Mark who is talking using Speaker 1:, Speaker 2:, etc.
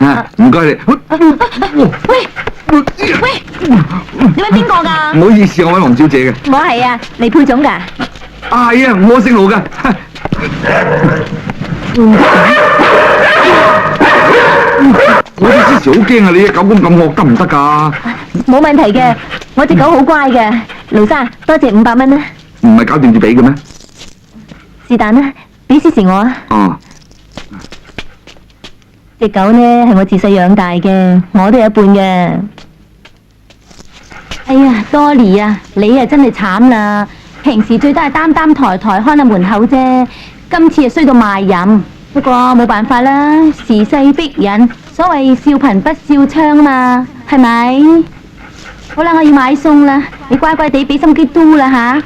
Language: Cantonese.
Speaker 1: 啊，唔該你。
Speaker 2: 喂，你揾邊個㗎？
Speaker 1: 唔好意思，我揾黃小姐嘅。
Speaker 2: 我係啊，嚟配種㗎。
Speaker 1: 係啊，我姓盧㗎。我哋之前好驚啊！你隻狗公咁惡得唔得㗎？
Speaker 2: 冇問題嘅，我隻狗好乖嘅。盧生，多謝500蚊啦。
Speaker 1: 唔係搞掂住俾嘅咩？
Speaker 2: 是但啦，俾少時我啊。
Speaker 1: 哦。
Speaker 2: 隻狗呢係我自細養大嘅，我都有一半嘅。哎呀，Dolly啊，你啊真係慘啦！平時最多係擔抬看下門口啫，今次啊衰到賣淫。不過冇辦法啦，時勢逼人，所謂笑貧不笑娼嘛，係咪？好啦，我要買餸啦，你乖乖地俾心機嘟啦吓。